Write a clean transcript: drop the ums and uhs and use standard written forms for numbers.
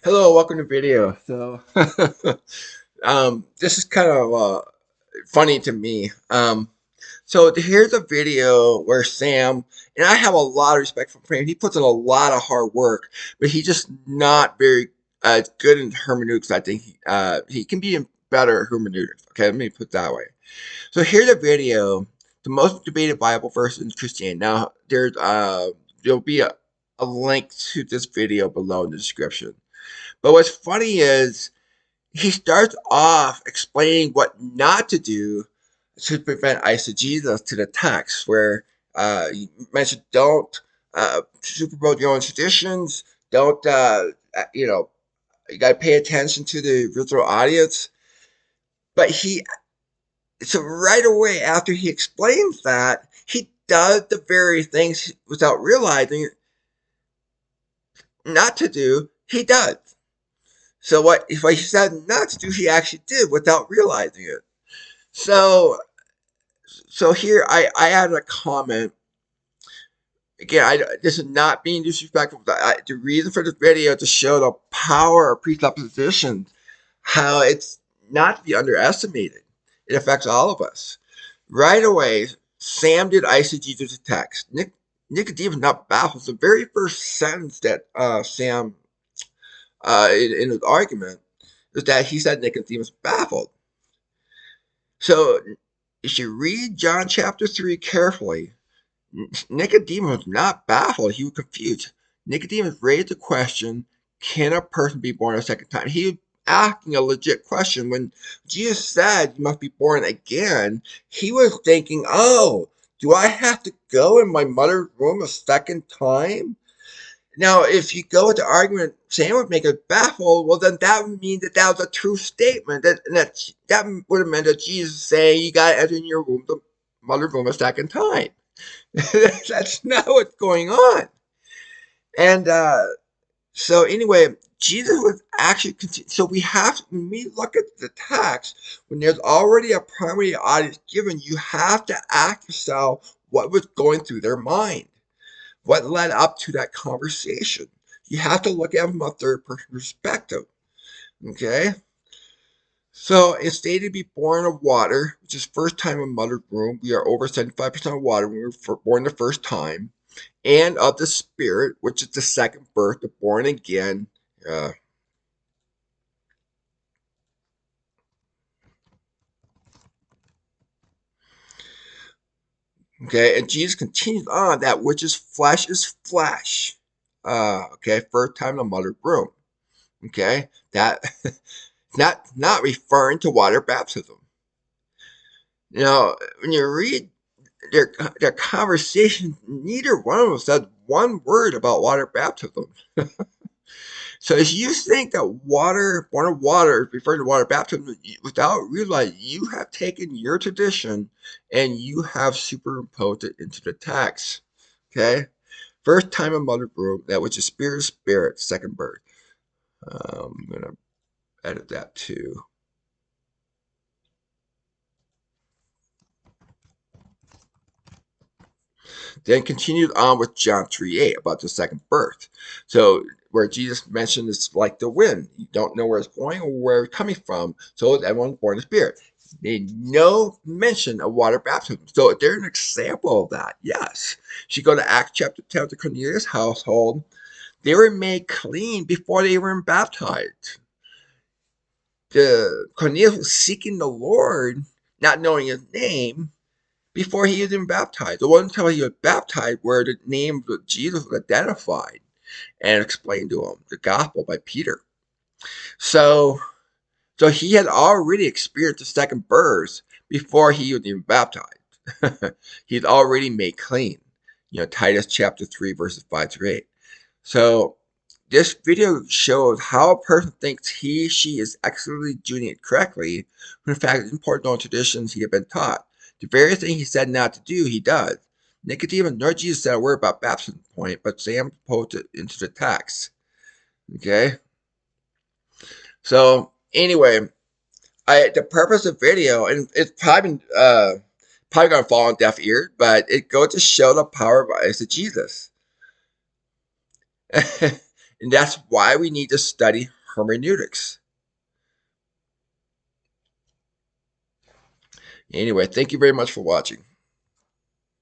Hello, welcome to video. This is kind of funny to me. So here's a video where Sam, and I have a lot of respect for him. He puts in a lot of hard work, but he's just not very good in hermeneutics. I think he can be better at hermeneutics. Okay, let me put it that way. So here's a video, the most debated Bible verse in Christianity. Now there'll be a link to this video below in the description. But what's funny is he starts off explaining what not to do to prevent eisegesis to the text, where he mentioned don't superimposed your own traditions, don't, you know, you got to pay attention to the original audience. But so right away after he explains that, he does the very things without realizing not to do, he does. So what he said not to do, he actually did without realizing it. So so here I added a comment. Again, this is not being disrespectful. The reason for this video is to show the power of presuppositions, how it's not to be underestimated. It affects all of us. Right away, Sam did eisegesis to text. Nicodemus not baffled. The very first sentence that Sam in his argument is that he said Nicodemus baffled. So if you read John chapter 3 carefully, Nicodemus was not baffled, he was confused. Nicodemus raised the question, can a person be born a second time? He was asking a legit question. When Jesus said you must be born again, he was thinking, oh, do I have to go in my mother's womb a second time? Now, if you go with the argument Sam would make it baffled, well, then that would mean that that was a true statement. That would have meant that Jesus is saying you got to enter in your womb, the mother's womb, a second time. That's not what's going on. And so anyway, Jesus was actually, so we have, when we look at the text, when there's already a primary audience given, you have to ask yourself what was going through their mind. What led up to that conversation? You have to look at it from a third person perspective. Okay? So it's stated to be born of water, which is first time in mother's womb. We are over 75% of water when we were born the first time. And of the spirit, which is the second birth, the born again. Uh, okay, and Jesus continues on that which is flesh. Okay, first time in the mother's womb. Okay, that not referring to water baptism. You know, when you read their conversation, neither one of them said one word about water baptism. So if you think that water, born of water, is referring to water baptism, without realizing you have taken your tradition and you have superimposed it into the text. Okay? First time in mother group, that which is spirit, second birth. I'm going to edit that too. Then continued on with John 3:8 about the second birth. So where Jesus mentioned it's like the wind. You don't know where it's going or where it's coming from. So is everyone born of spirit. Made no mention of water baptism. So there's an example of that. Yes. If you go to Acts chapter 10 of the Cornelius household, they were made clean before they were baptized. The Cornelius was seeking the Lord, not knowing his name, before he was even baptized. It wasn't until he was baptized where the name of Jesus was identified and explained to him, the gospel by Peter. So he had already experienced the second birth before he was even baptized. He's already made clean. You know, Titus chapter 3, verses 5 through 8. So this video shows how a person thinks she is excellently doing it correctly, when in fact it's important to know traditions he had been taught. The very thing he said not to do, he does. Nicodemus nor Jesus said a word about baptism point, but Sam posed it into the text. Okay? So, anyway, the purpose of video, and it's probably going to fall on deaf ears, but it goes to show the power of exegesis. And that's why we need to study hermeneutics. Anyway, thank you very much for watching.